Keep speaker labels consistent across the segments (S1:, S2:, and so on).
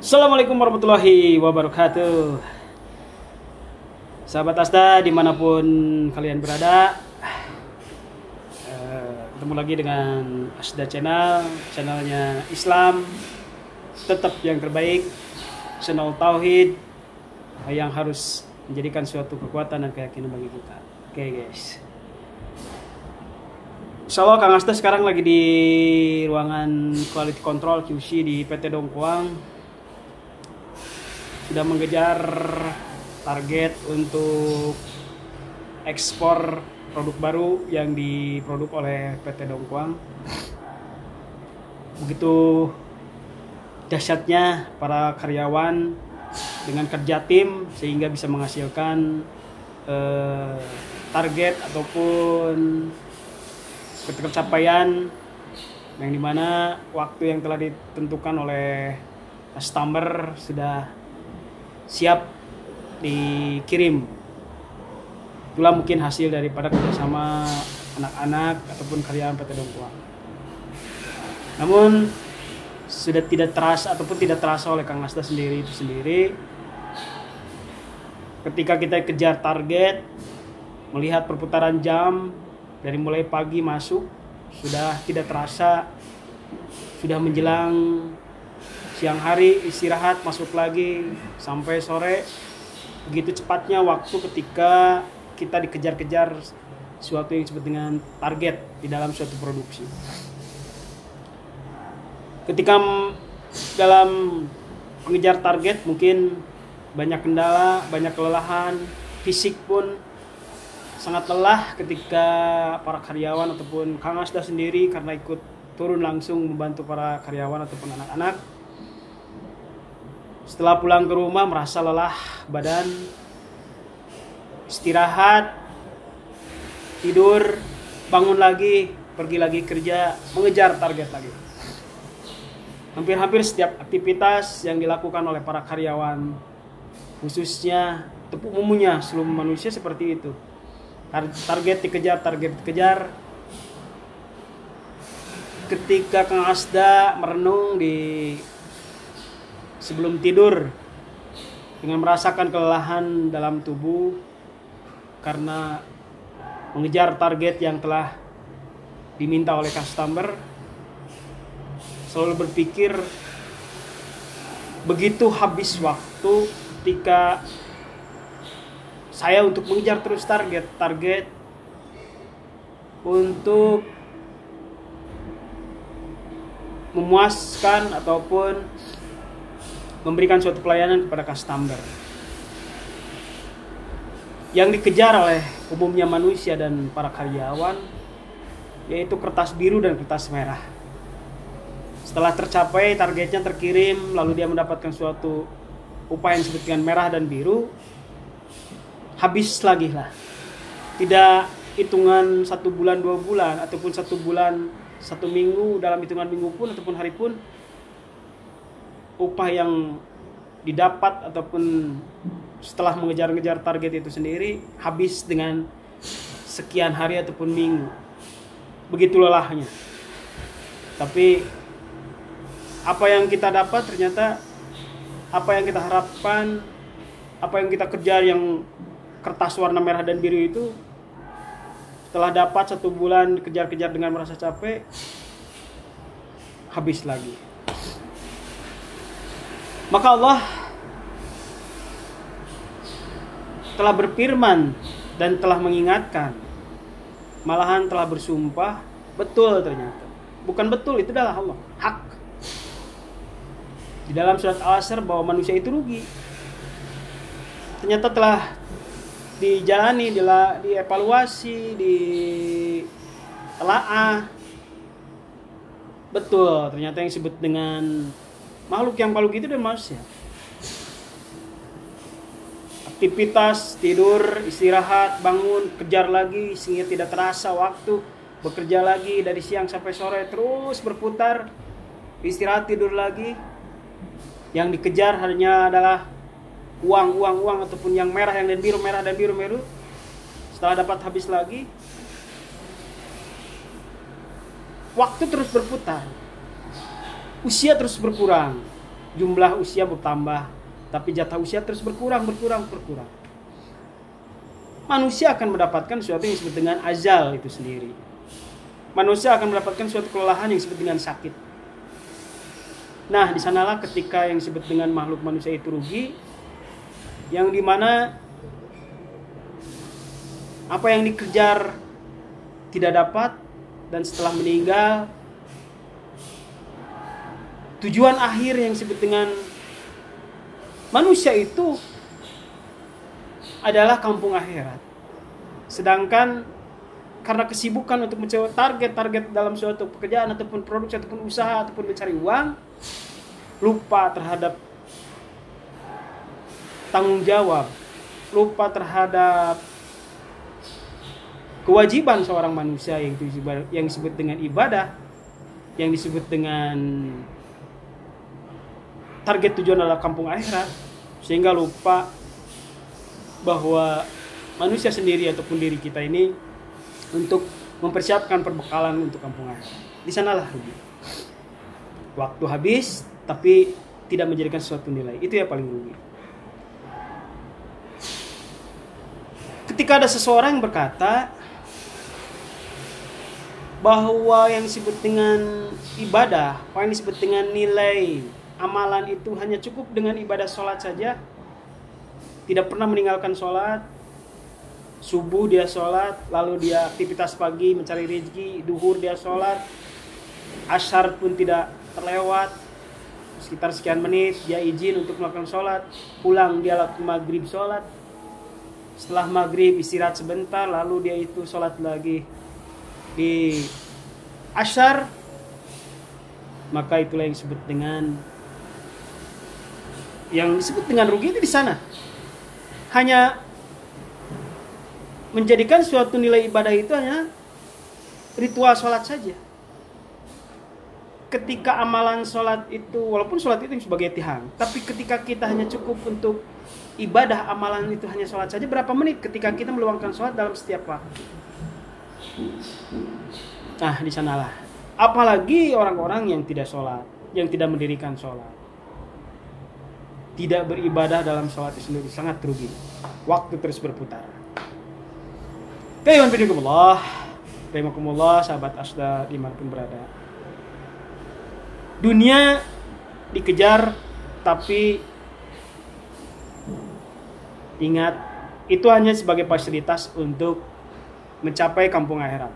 S1: Assalamualaikum warahmatullahi wabarakatuh. Sahabat Asda dimanapun kalian berada, ketemu lagi dengan Asda channelnya Islam tetap yang terbaik, channel Tauhid yang harus menjadikan suatu kekuatan dan keyakinan bagi kita. Oke guys, Insya Allah Kang Asda sekarang lagi di ruangan quality control QC di PT Dongkuang, sudah mengejar target untuk ekspor produk baru yang diproduk oleh PT Dongkuang. Begitu dahsyatnya para karyawan dengan kerja tim sehingga bisa menghasilkan target ataupun pencapaian yang dimana waktu yang telah ditentukan oleh customer sudah siap dikirim. Itulah mungkin hasil daripada kerjasama anak-anak ataupun karyawan PT Dongkuang. Namun sudah tidak terasa ataupun tidak terasa oleh Kang Asda sendiri ketika kita kejar target, melihat perputaran jam dari mulai pagi masuk sudah tidak terasa, sudah menjelang siang hari istirahat masuk lagi sampai sore. Begitu cepatnya waktu ketika kita dikejar-kejar suatu yang disebut dengan target di dalam suatu produksi. Ketika dalam mengejar target mungkin banyak kendala, banyak kelelahan, fisik pun sangat lelah ketika para karyawan ataupun Kang Asda sendiri karena ikut turun langsung membantu para karyawan ataupun anak-anak. Setelah pulang ke rumah merasa lelah badan, istirahat, tidur, bangun lagi, pergi lagi kerja, mengejar target lagi. Hampir-hampir setiap aktivitas yang dilakukan oleh para karyawan, khususnya umumnya seluruh manusia seperti itu. Target dikejar. Ketika Kang Asda merenung di sebelum tidur dengan merasakan kelelahan dalam tubuh karena mengejar target yang telah diminta oleh customer, selalu berpikir begitu habis waktu ketika saya untuk mengejar terus target untuk memuaskan ataupun memberikan suatu pelayanan kepada customer. Yang dikejar oleh umumnya manusia dan para karyawan yaitu kertas biru dan kertas merah. Setelah tercapai targetnya terkirim, lalu dia mendapatkan suatu upah yang disebut dengan merah dan biru, habis lagi lah. Tidak hitungan 1 bulan 2 bulan ataupun 1 bulan 1 minggu, dalam hitungan minggu pun ataupun hari pun upah yang didapat ataupun setelah mengejar-ngejar target itu sendiri habis dengan sekian hari ataupun minggu. Begitu lelahnya. Tapi apa yang kita dapat ternyata apa yang kita harapkan, apa yang kita kejar yang kertas warna merah dan biru itu setelah dapat 1 bulan kejar-kejar dengan merasa capek, habis lagi. Maka Allah telah berfirman dan telah mengingatkan, malahan telah bersumpah, betul ternyata. Bukan betul, itu adalah Allah, hak. Di dalam surat Al-Asr bahwa manusia itu rugi. Ternyata telah dijalani, dievaluasi, ditelaah. Betul, ternyata yang disebut dengan makhluk yang paling gitu dan manusia. Aktivitas, tidur, istirahat, bangun, kejar lagi sehingga tidak terasa waktu, bekerja lagi dari siang sampai sore terus berputar, istirahat, tidur lagi. Yang dikejar hanya adalah uang ataupun yang merah dan biru. Setelah dapat habis lagi. Waktu terus berputar. Usia terus berkurang. jumlah usia bertambah, tapi jatah usia terus berkurang. Manusia akan mendapatkan sesuatu yang disebut dengan ajal itu sendiri. Manusia akan mendapatkan suatu kelelahan yang disebut dengan sakit. Nah, di sanalah ketika yang disebut dengan makhluk manusia itu rugi, yang dimana apa yang dikejar tidak dapat, dan setelah meninggal tujuan akhir yang disebut dengan manusia itu adalah kampung akhirat. Sedangkan karena kesibukan untuk mencapai target-target dalam suatu pekerjaan ataupun produksi ataupun usaha ataupun mencari uang, lupa terhadap tanggung jawab, lupa terhadap kewajiban seorang manusia yang disebut dengan ibadah, yang disebut dengan target tujuan adalah kampung akhirat, sehingga lupa bahwa manusia sendiri ataupun diri kita ini untuk mempersiapkan perbekalan untuk kampung akhirat. Di sanalah rugi. Waktu habis tapi tidak menjadikan sesuatu nilai. Itu yang paling rugi. Ketika ada seseorang yang berkata bahwa yang disebut dengan ibadah, apa yang disebut dengan nilai amalan itu hanya cukup dengan ibadah sholat saja, tidak pernah meninggalkan sholat, subuh dia sholat, lalu dia aktivitas pagi mencari rezeki, duhur dia sholat, asyar pun tidak terlewat, sekitar sekian menit dia izin untuk melakukan sholat, pulang dia lakukan maghrib sholat, setelah maghrib istirahat sebentar, lalu dia itu sholat lagi di asyar, maka itulah yang disebut dengan rugi itu di sana. Hanya menjadikan suatu nilai ibadah itu hanya ritual sholat saja. Ketika amalan sholat itu, walaupun sholat itu sebagai tiang, tapi ketika kita hanya cukup untuk ibadah, amalan itu hanya sholat saja, berapa menit ketika kita meluangkan sholat dalam setiap waktu. Nah, di sanalah. Apalagi orang-orang yang tidak sholat, yang tidak mendirikan sholat, tidak beribadah dalam sholat itu sendiri, sangat rugi. Waktu terus berputar. Rahimakumullah, sahabat Asda dimanapun berada. Dunia dikejar, tapi ingat, itu hanya sebagai fasilitas untuk mencapai kampung akhirat.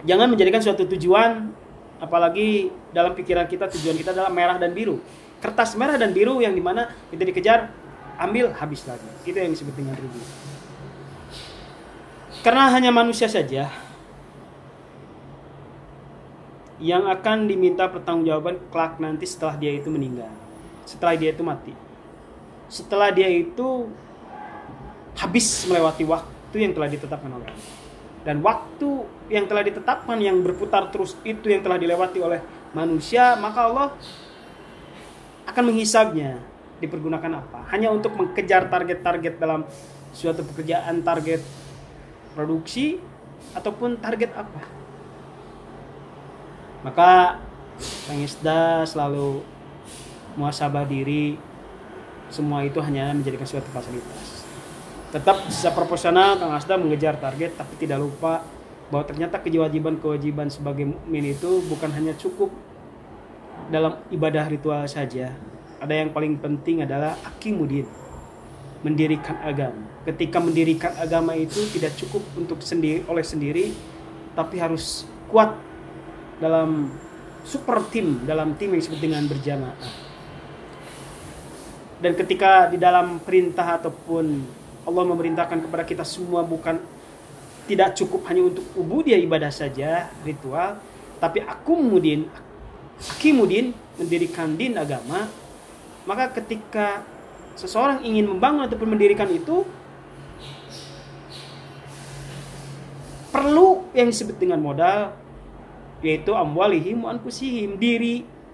S1: Jangan menjadikan suatu tujuan, apalagi dalam pikiran kita tujuan kita adalah merah dan biru. Kertas merah dan biru yang dimana kita dikejar, ambil, habis lagi. Itu yang disebut dengan rugi. Karena hanya manusia saja yang akan diminta pertanggungjawaban kelak nanti setelah dia itu meninggal, setelah dia itu mati, setelah dia itu habis melewati waktu yang telah ditetapkan oleh Allah. Dan waktu yang telah ditetapkan yang berputar terus itu yang telah dilewati oleh manusia, maka Allah akan menghisabnya. Dipergunakan apa? Hanya untuk mengejar target-target dalam suatu pekerjaan, target produksi ataupun target apa. Maka Kang Isda selalu muhasabah diri, semua itu hanya menjadikan suatu fasilitas. Tetap secara proporsional Kang Asda mengejar target, tapi tidak lupa bahwa ternyata kewajiban sebagai mukmin itu bukan hanya cukup dalam ibadah ritual saja. Ada yang paling penting adalah aqimuddin, mendirikan agama. Ketika mendirikan agama itu tidak cukup untuk oleh sendiri, tapi harus kuat dalam super tim, dalam tim yang disebut dengan berjamaah. Dan ketika di dalam perintah ataupun Allah memerintahkan kepada kita semua, bukan tidak cukup hanya untuk ubudiyah ibadah saja, ritual, tapi aqimuddin, mendirikan din agama. Maka ketika seseorang ingin membangun ataupun mendirikan itu, perlu yang disebut dengan modal, yaitu amwalihim wa anfusihim,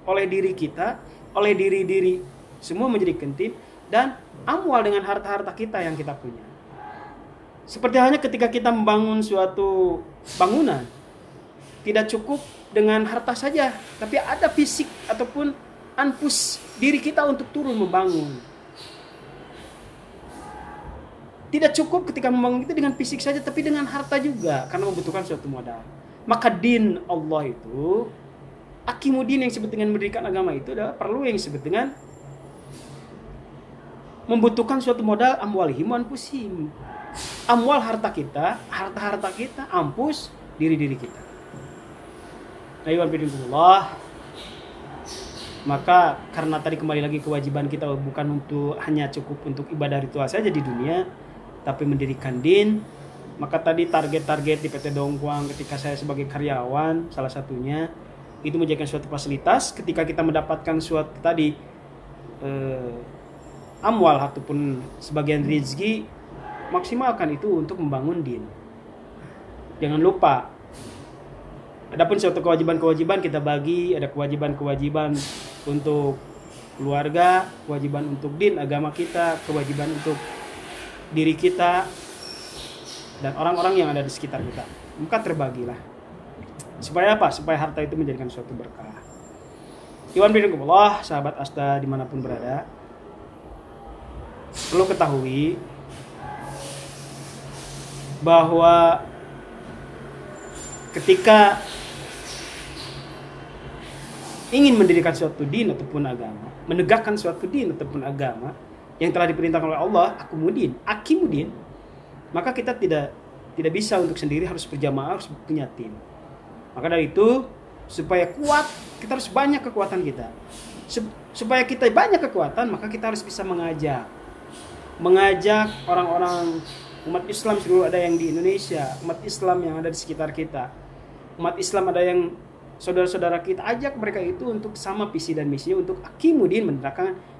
S1: oleh diri kita, oleh diri semua menjadi kentim, dan amwal dengan harta-harta kita yang kita punya. Seperti halnya ketika kita membangun suatu bangunan, tidak cukup dengan harta saja, tapi ada fisik ataupun anfus, diri kita untuk turun membangun. Tidak cukup ketika membangun itu dengan fisik saja, tapi dengan harta juga, karena membutuhkan suatu modal. Maka din Allah itu, akimudin yang disebut dengan mendirikan agama itu adalah perlu yang disebut dengan membutuhkan suatu modal, amwalihim anfusihim. Amwal harta kita, harta kita, ampus diri-diri kita. Alhamdulillah. Maka karena tadi kembali lagi kewajiban kita bukan untuk hanya cukup untuk ibadah ritual saja di dunia, tapi mendirikan din. Maka tadi target-target di PT Dongkwang ketika saya sebagai karyawan salah satunya itu menjadikan suatu fasilitas ketika kita mendapatkan suatu tadi amwal ataupun sebagian rezeki, maksimalkan itu untuk membangun din. Jangan lupa, adapun suatu kewajiban-kewajiban kita bagi, ada kewajiban-kewajiban untuk keluarga, kewajiban untuk din agama kita, kewajiban untuk diri kita dan orang-orang yang ada di sekitar kita. Maka terbagilah. Supaya apa? Supaya harta itu menjadikan suatu berkah. Iwan bin Allah, sahabat Asta dimanapun berada, perlu ketahui bahwa ketika ingin mendirikan suatu din ataupun agama, menegakkan suatu din ataupun agama yang telah diperintahkan oleh Allah, akimudin, maka kita tidak bisa untuk sendiri, harus berjamaah, harus punya tim. Maka dari itu, supaya kuat, kita harus banyak kekuatan kita. Supaya kita banyak kekuatan, maka kita harus bisa mengajak orang-orang umat Islam seluruh, ada yang di Indonesia, umat Islam yang ada di sekitar kita, umat Islam ada yang saudara-saudara kita, ajak mereka itu untuk sama visi dan misinya untuk akimudin,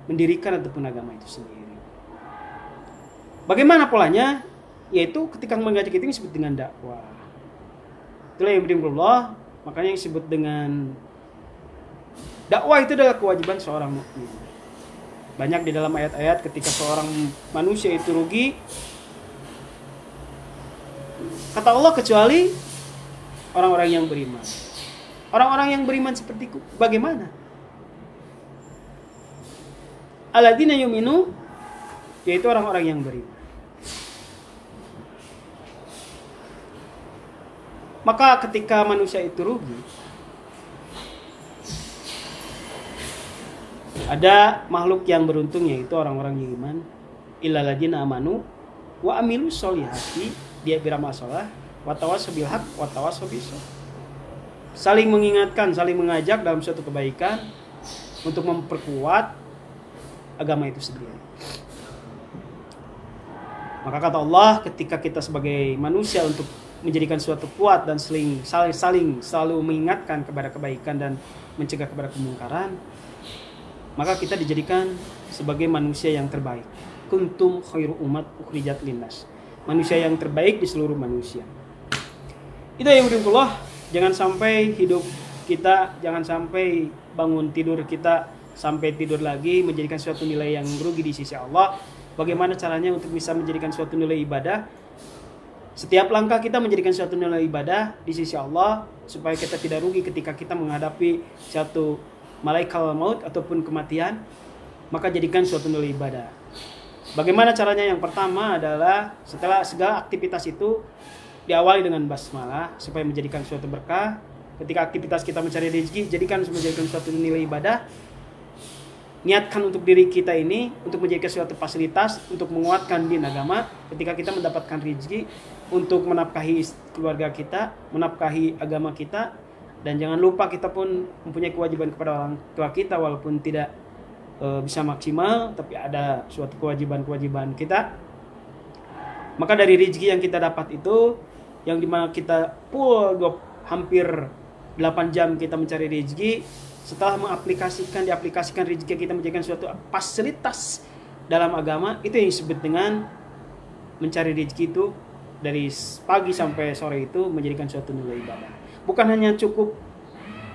S1: mendirikan ataupun agama itu sendiri. Bagaimana polanya? Yaitu ketika mengajak itu disebut dengan dakwah. Itulah yang berimbullah, makanya yang disebut dengan dakwah itu adalah kewajiban seorang mukmin. Banyak di dalam ayat-ayat ketika seorang manusia itu rugi, kata Allah, kecuali orang-orang yang beriman. Orang-orang yang beriman seperti bagaimana? Alladzina yu'minu, yaitu orang-orang yang beriman. Maka ketika manusia itu rugi, ada makhluk yang beruntung, yaitu orang-orang yang iman. Illal ladzina amanu wa amilus sholihati, dia beramal saleh, wa tawassaw bil haq wa tawassaw bis sabr. Saling mengingatkan, saling mengajak dalam suatu kebaikan untuk memperkuat agama itu sendiri. Maka kata Allah, ketika kita sebagai manusia untuk menjadikan suatu kuat dan saling selalu mengingatkan kepada kebaikan dan mencegah kepada kemungkaran, maka kita dijadikan sebagai manusia yang terbaik. Kuntum khairu umat ukhrijat linnas, manusia yang terbaik di seluruh manusia. Itu yang berimbullah. Jangan sampai hidup kita, jangan sampai bangun tidur kita sampai tidur lagi menjadikan suatu nilai yang merugi di sisi Allah. Bagaimana caranya untuk bisa menjadikan suatu nilai ibadah? Setiap langkah kita menjadikan suatu nilai ibadah di sisi Allah, supaya kita tidak rugi ketika kita menghadapi suatu malaikat maut ataupun kematian. Maka jadikan suatu nilai ibadah. Bagaimana caranya? Yang pertama adalah setelah segala aktivitas itu diawali dengan basmalah supaya menjadikan suatu berkah. Ketika aktivitas kita mencari rezeki, menjadikan suatu nilai ibadah. Niatkan untuk diri kita ini untuk menjadikan suatu fasilitas untuk menguatkan din agama. Ketika kita mendapatkan rezeki untuk menafkahi keluarga kita, menafkahi agama kita, dan jangan lupa kita pun mempunyai kewajiban kepada orang tua kita, walaupun tidak bisa maksimal, tapi ada suatu kewajiban kita. Maka dari rezeki yang kita dapat itu, yang dimana kita hampir 8 jam kita mencari rezeki, setelah diaplikasikan rezeki kita menjadikan suatu fasilitas dalam agama, itu yang disebut dengan mencari rezeki itu dari pagi sampai sore itu menjadikan suatu nilai ibadah. Bukan hanya cukup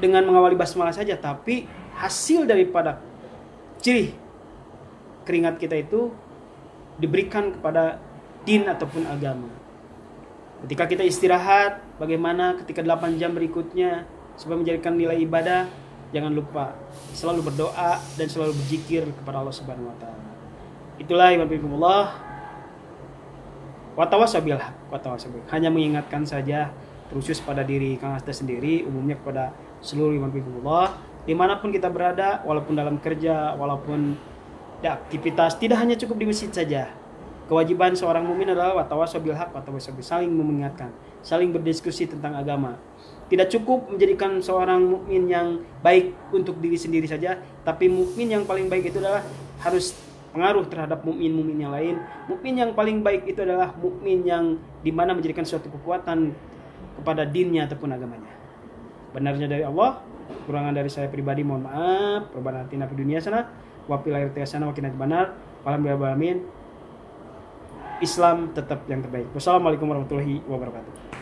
S1: dengan mengawali basmalah saja, tapi hasil daripada jerih keringat kita itu diberikan kepada din ataupun agama. Ketika kita istirahat, bagaimana ketika 8 jam berikutnya supaya menjadikan nilai ibadah, jangan lupa selalu berdoa dan selalu berzikir kepada Allah Subhanahu wa taala. Itulah iman bikumullah. Wa tawassabil haq, wa tawassabil. Hanya mengingatkan saja khusus pada diri Kang Asta sendiri, umumnya kepada seluruh iman bikumullah, dimanapun kita berada, walaupun dalam kerja, walaupun aktivitas, tidak hanya cukup di masjid saja. Kewajiban seorang mukmin adalah wa tawassabil haq, wa tawassabil, saling mengingatkan, saling berdiskusi tentang agama. Tidak cukup menjadikan seorang mukmin yang baik untuk diri sendiri saja, tapi mukmin yang paling baik itu adalah harus pengaruh terhadap mukmin-mukmin yang lain. Mukmin yang paling baik itu adalah mukmin yang dimana menjadikan suatu kekuatan kepada dinnya ataupun agamanya. Benarnya dari Allah, kurangan dari saya pribadi mohon maaf. Rabbana atina fid dunya hasanah wa fil akhirati hasanah wa qina adzabannar. Alhamdulillah. Islam tetap yang terbaik. Wassalamualaikum warahmatullahi wabarakatuh.